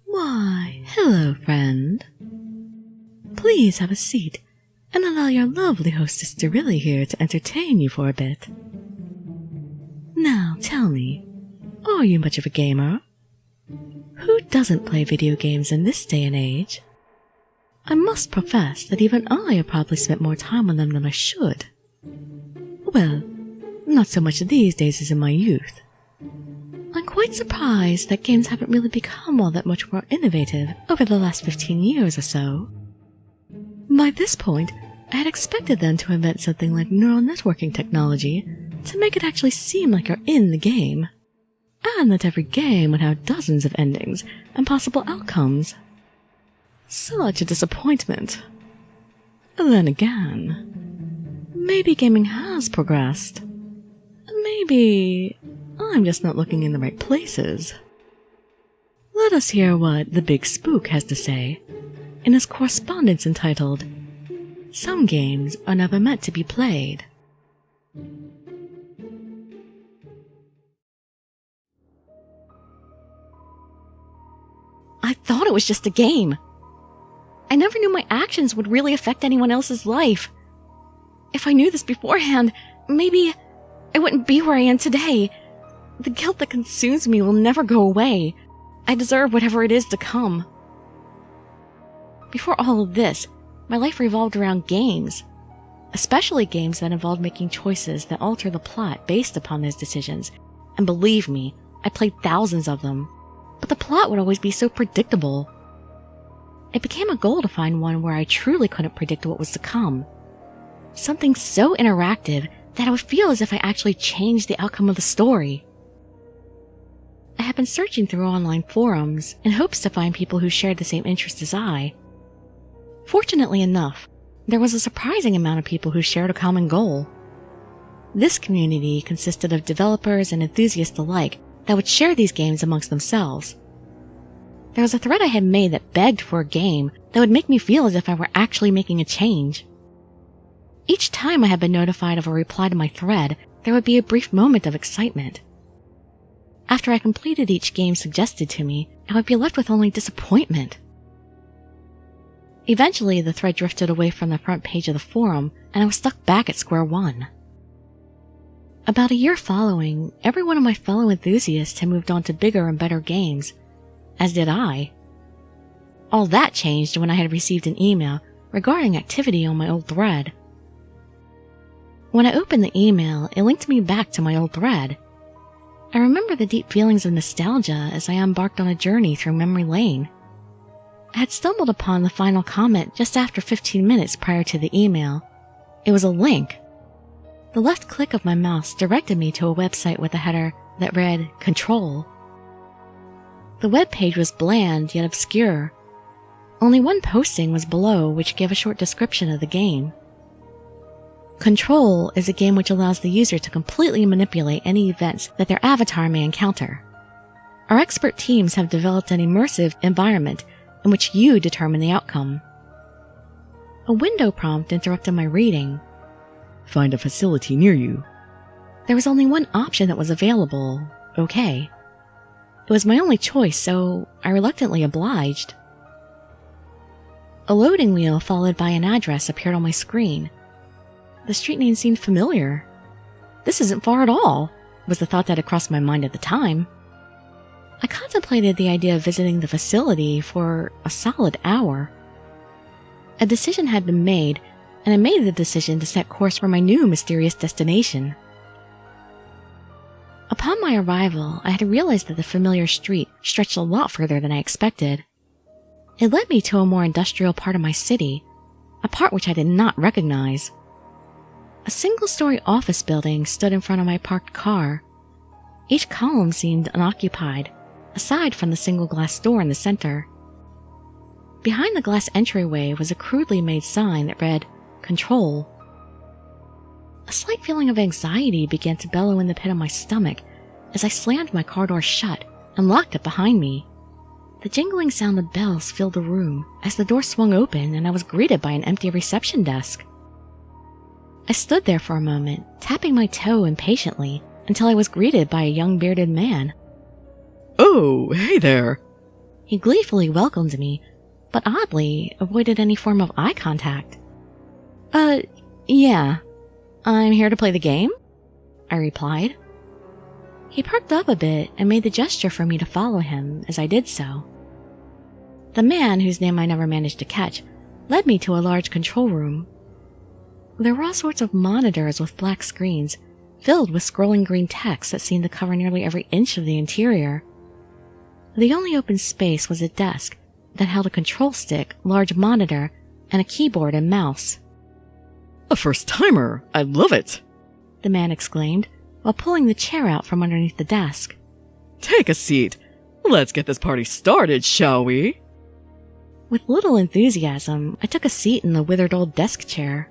Why, hello, friend. Please have a seat and allow your lovely hostess Dirili here to entertain you for a bit. Now, tell me, are you much of a gamer? Who doesn't play video games in this day and age? I must profess that even I have probably spent more time on them than I should. Well, not so much these days as in my youth. I'm quite surprised that games haven't really become all that much more innovative over the last 15 years or so. By this point, I had expected them to invent something like neural networking technology to make it actually seem like you're in the game, and that every game would have dozens of endings and possible outcomes. Such a disappointment. Then again, maybe gaming has progressed. Maybe I'm just not looking in the right places. Let us hear what the Big Spook has to say in his correspondence entitled, "Some Games Are Never Meant to Be Played." I thought it was just a game. I never knew my actions would really affect anyone else's life. If I knew this beforehand, maybe I wouldn't be where I am today. The guilt that consumes me will never go away. I deserve whatever it is to come. Before all of this, my life revolved around games, especially games that involved making choices that alter the plot based upon those decisions. And believe me, I played thousands of them, but the plot would always be so predictable. It became a goal to find one where I truly couldn't predict what was to come. Something so interactive that I would feel as if I actually changed the outcome of the story. I had been searching through online forums in hopes to find people who shared the same interests as I. Fortunately enough, there was a surprising amount of people who shared a common goal. This community consisted of developers and enthusiasts alike that would share these games amongst themselves. There was a thread I had made that begged for a game that would make me feel as if I were actually making a change. Each time I had been notified of a reply to my thread, there would be a brief moment of excitement. After I completed each game suggested to me, I would be left with only disappointment. Eventually, the thread drifted away from the front page of the forum, and I was stuck back at square one. About a year following, every one of my fellow enthusiasts had moved on to bigger and better games, as did I. All that changed when I had received an email regarding activity on my old thread. When I opened the email, it linked me back to my old thread. I remember the deep feelings of nostalgia as I embarked on a journey through memory lane. I had stumbled upon the final comment just after 15 minutes prior to the email. It was a link. The left click of my mouse directed me to a website with a header that read, "Control." The web page was bland yet obscure. Only one posting was below, which gave a short description of the game. Control is a game which allows the user to completely manipulate any events that their avatar may encounter. Our expert teams have developed an immersive environment in which you determine the outcome. A window prompt interrupted my reading. Find a facility near you. There was only one option that was available. Okay. It was my only choice, so I reluctantly obliged. A loading wheel followed by an address appeared on my screen. The street name seemed familiar. This isn't far at all, was the thought that had crossed my mind at the time. I contemplated the idea of visiting the facility for a solid hour. A decision had been made, and I made the decision to set course for my new mysterious destination. Upon my arrival, I had realized that the familiar street stretched a lot further than I expected. It led me to a more industrial part of my city, a part which I did not recognize. A single-story office building stood in front of my parked car. Each column seemed unoccupied, aside from the single glass door in the center. Behind the glass entryway was a crudely made sign that read, "Control." A slight feeling of anxiety began to bellow in the pit of my stomach as I slammed my car door shut and locked it behind me. The jingling sound of bells filled the room as the door swung open and I was greeted by an empty reception desk. I stood there for a moment, tapping my toe impatiently, until I was greeted by a young bearded man. Oh, hey there. He gleefully welcomed me, but oddly avoided any form of eye contact. Yeah. I'm here to play the game," I replied. He perked up a bit and made the gesture for me to follow him as I did so. The man, whose name I never managed to catch, led me to a large control room. There were all sorts of monitors with black screens, filled with scrolling green text that seemed to cover nearly every inch of the interior. The only open space was a desk that held a control stick, large monitor, and a keyboard and mouse. A first-timer! I love it! The man exclaimed, while pulling the chair out from underneath the desk. Take a seat. Let's get this party started, shall we? With little enthusiasm, I took a seat in the withered old desk chair.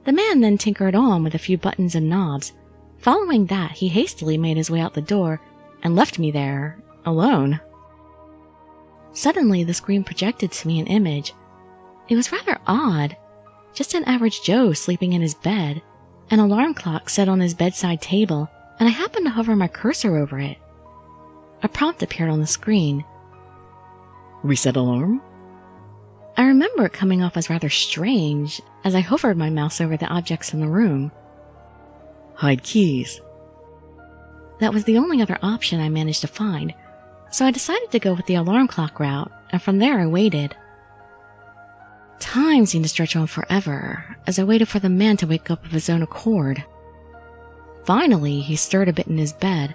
The man then tinkered on with a few buttons and knobs. Following that, he hastily made his way out the door and left me there, alone. Suddenly, the screen projected to me an image. It was rather odd. Just an average Joe sleeping in his bed, an alarm clock set on his bedside table, and I happened to hover my cursor over it. A prompt appeared on the screen. Reset alarm? I remember it coming off as rather strange as I hovered my mouse over the objects in the room. Hide keys. That was the only other option I managed to find, so I decided to go with the alarm clock route, and from there I waited. Time seemed to stretch on forever as I waited for the man to wake up of his own accord. Finally, he stirred a bit in his bed,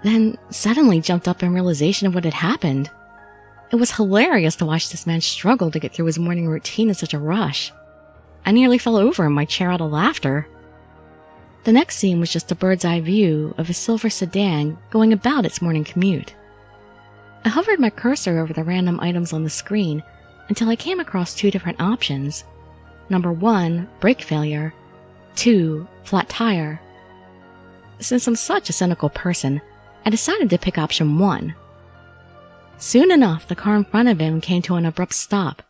then suddenly jumped up in realization of what had happened. It was hilarious to watch this man struggle to get through his morning routine in such a rush. I nearly fell over in my chair out of laughter. The next scene was just a bird's-eye view of a silver sedan going about its morning commute. I hovered my cursor over the random items on the screen until I came across two different options. Number 1, brake failure. 2, flat tire. Since I'm such a cynical person, I decided to pick option 1. Soon enough, the car in front of him came to an abrupt stop.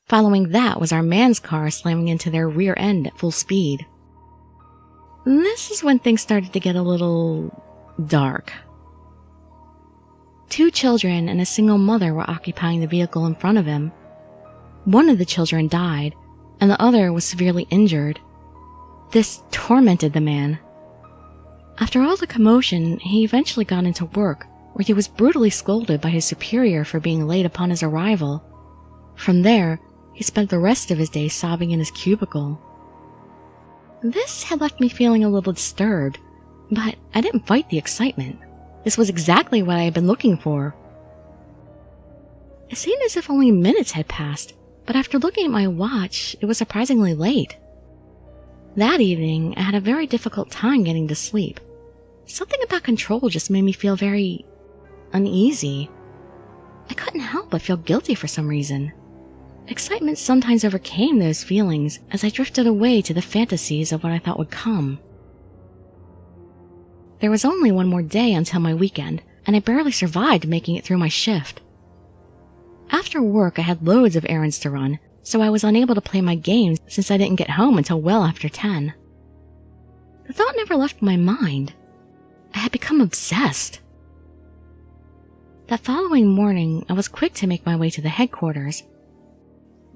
Following that was our man's car slamming into their rear end at full speed. This is when things started to get a little dark. 2 children and a single mother were occupying the vehicle in front of him. One of the children died, and the other was severely injured. This tormented the man. After all the commotion, he eventually got into work, where he was brutally scolded by his superior for being late upon his arrival. From there, he spent the rest of his day sobbing in his cubicle. This had left me feeling a little disturbed, but I didn't fight the excitement. This was exactly what I had been looking for. It seemed as if only minutes had passed, but after looking at my watch, it was surprisingly late. That evening, I had a very difficult time getting to sleep. Something about control just made me feel very uneasy. I couldn't help but feel guilty for some reason. Excitement sometimes overcame those feelings as I drifted away to the fantasies of what I thought would come. There was only one more day until my weekend, and I barely survived making it through my shift. After work, I had loads of errands to run, so I was unable to play my games since I didn't get home until well after 10. The thought never left my mind. I had become obsessed. That following morning, I was quick to make my way to the headquarters.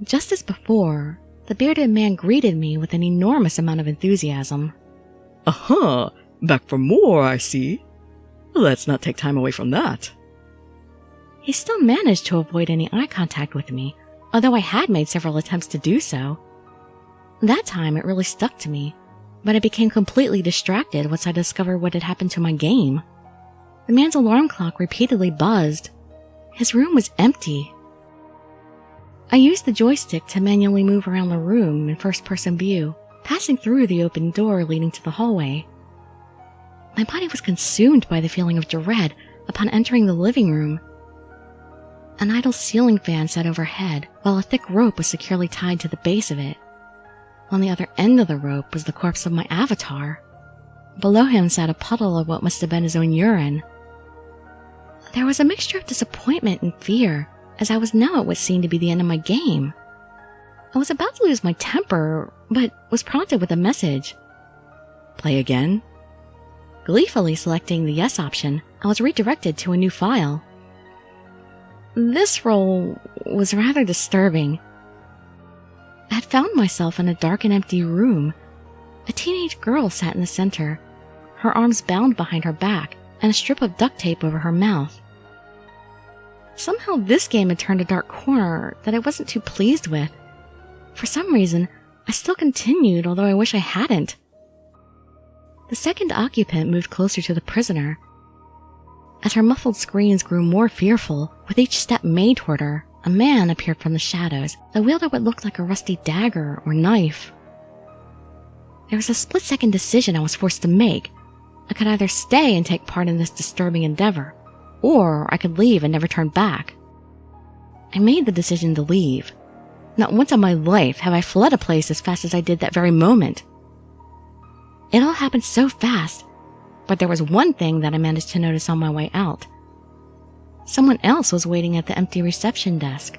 Just as before, the bearded man greeted me with an enormous amount of enthusiasm. Aha! Back for more, I see. Let's not take time away from that. He still managed to avoid any eye contact with me, although I had made several attempts to do so. That time it really stuck to me, but I became completely distracted once I discovered what had happened to my game. The man's alarm clock repeatedly buzzed. His room was empty. I used the joystick to manually move around the room in first-person view, passing through the open door leading to the hallway. My body was consumed by the feeling of dread upon entering the living room. An idle ceiling fan sat overhead, while a thick rope was securely tied to the base of it. On the other end of the rope was the corpse of my avatar. Below him sat a puddle of what must have been his own urine. There was a mixture of disappointment and fear, as I was now at what seemed to be the end of my game. I was about to lose my temper, but was prompted with a message. Play again? Gleefully selecting the yes option, I was redirected to a new file. This role was rather disturbing. I had found myself in a dark and empty room. A teenage girl sat in the center, her arms bound behind her back and a strip of duct tape over her mouth. Somehow this game had turned a dark corner that I wasn't too pleased with. For some reason, I still continued, although I wish I hadn't. The second occupant moved closer to the prisoner. As her muffled screams grew more fearful, with each step made toward her, a man appeared from the shadows that wielded what looked like a rusty dagger or knife. There was a split-second decision I was forced to make. I could either stay and take part in this disturbing endeavor, or I could leave and never turn back. I made the decision to leave. Not once in my life have I fled a place as fast as I did that very moment. It all happened so fast, but there was one thing that I managed to notice on my way out. Someone else was waiting at the empty reception desk.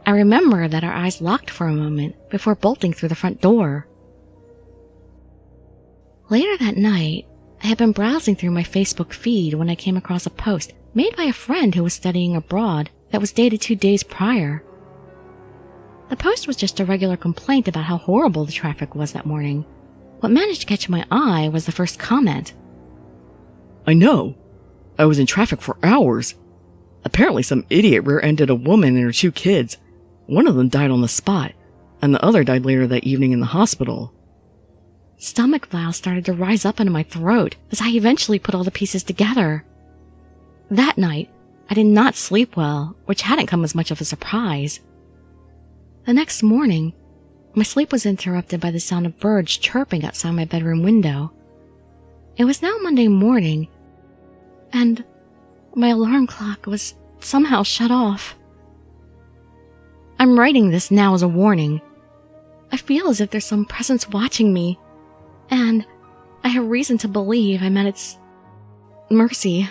I remember that our eyes locked for a moment before bolting through the front door. Later that night, I had been browsing through my Facebook feed when I came across a post made by a friend who was studying abroad that was dated 2 days prior. The post was just a regular complaint about how horrible the traffic was that morning. What managed to catch my eye was the first comment. I know. I was in traffic for hours. Apparently some idiot rear-ended a woman and her 2 kids. One of them died on the spot, and the other died later that evening in the hospital. Stomach vials started to rise up into my throat as I eventually put all the pieces together. That night, I did not sleep well, which hadn't come as much of a surprise. The next morning, my sleep was interrupted by the sound of birds chirping outside my bedroom window. It was now Monday morning, and my alarm clock was somehow shut off. I'm writing this now as a warning. I feel as if there's some presence watching me, and I have reason to believe I'm at its mercy.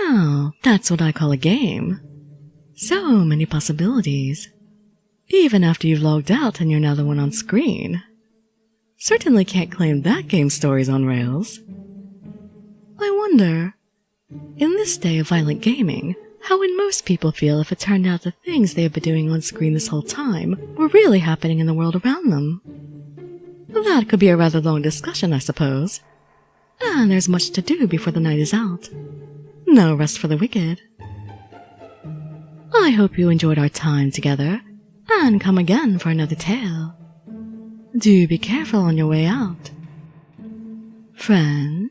Now, that's what I call a game. So many possibilities. Even after you've logged out and you're now the one on screen. Certainly can't claim that game story's on rails. I wonder, in this day of violent gaming, how would most people feel if it turned out the things they have been doing on screen this whole time were really happening in the world around them? That could be a rather long discussion, I suppose. And there's much to do before the night is out. No rest for the wicked. I hope you enjoyed our time together, and come again for another tale. Do be careful on your way out. Friend.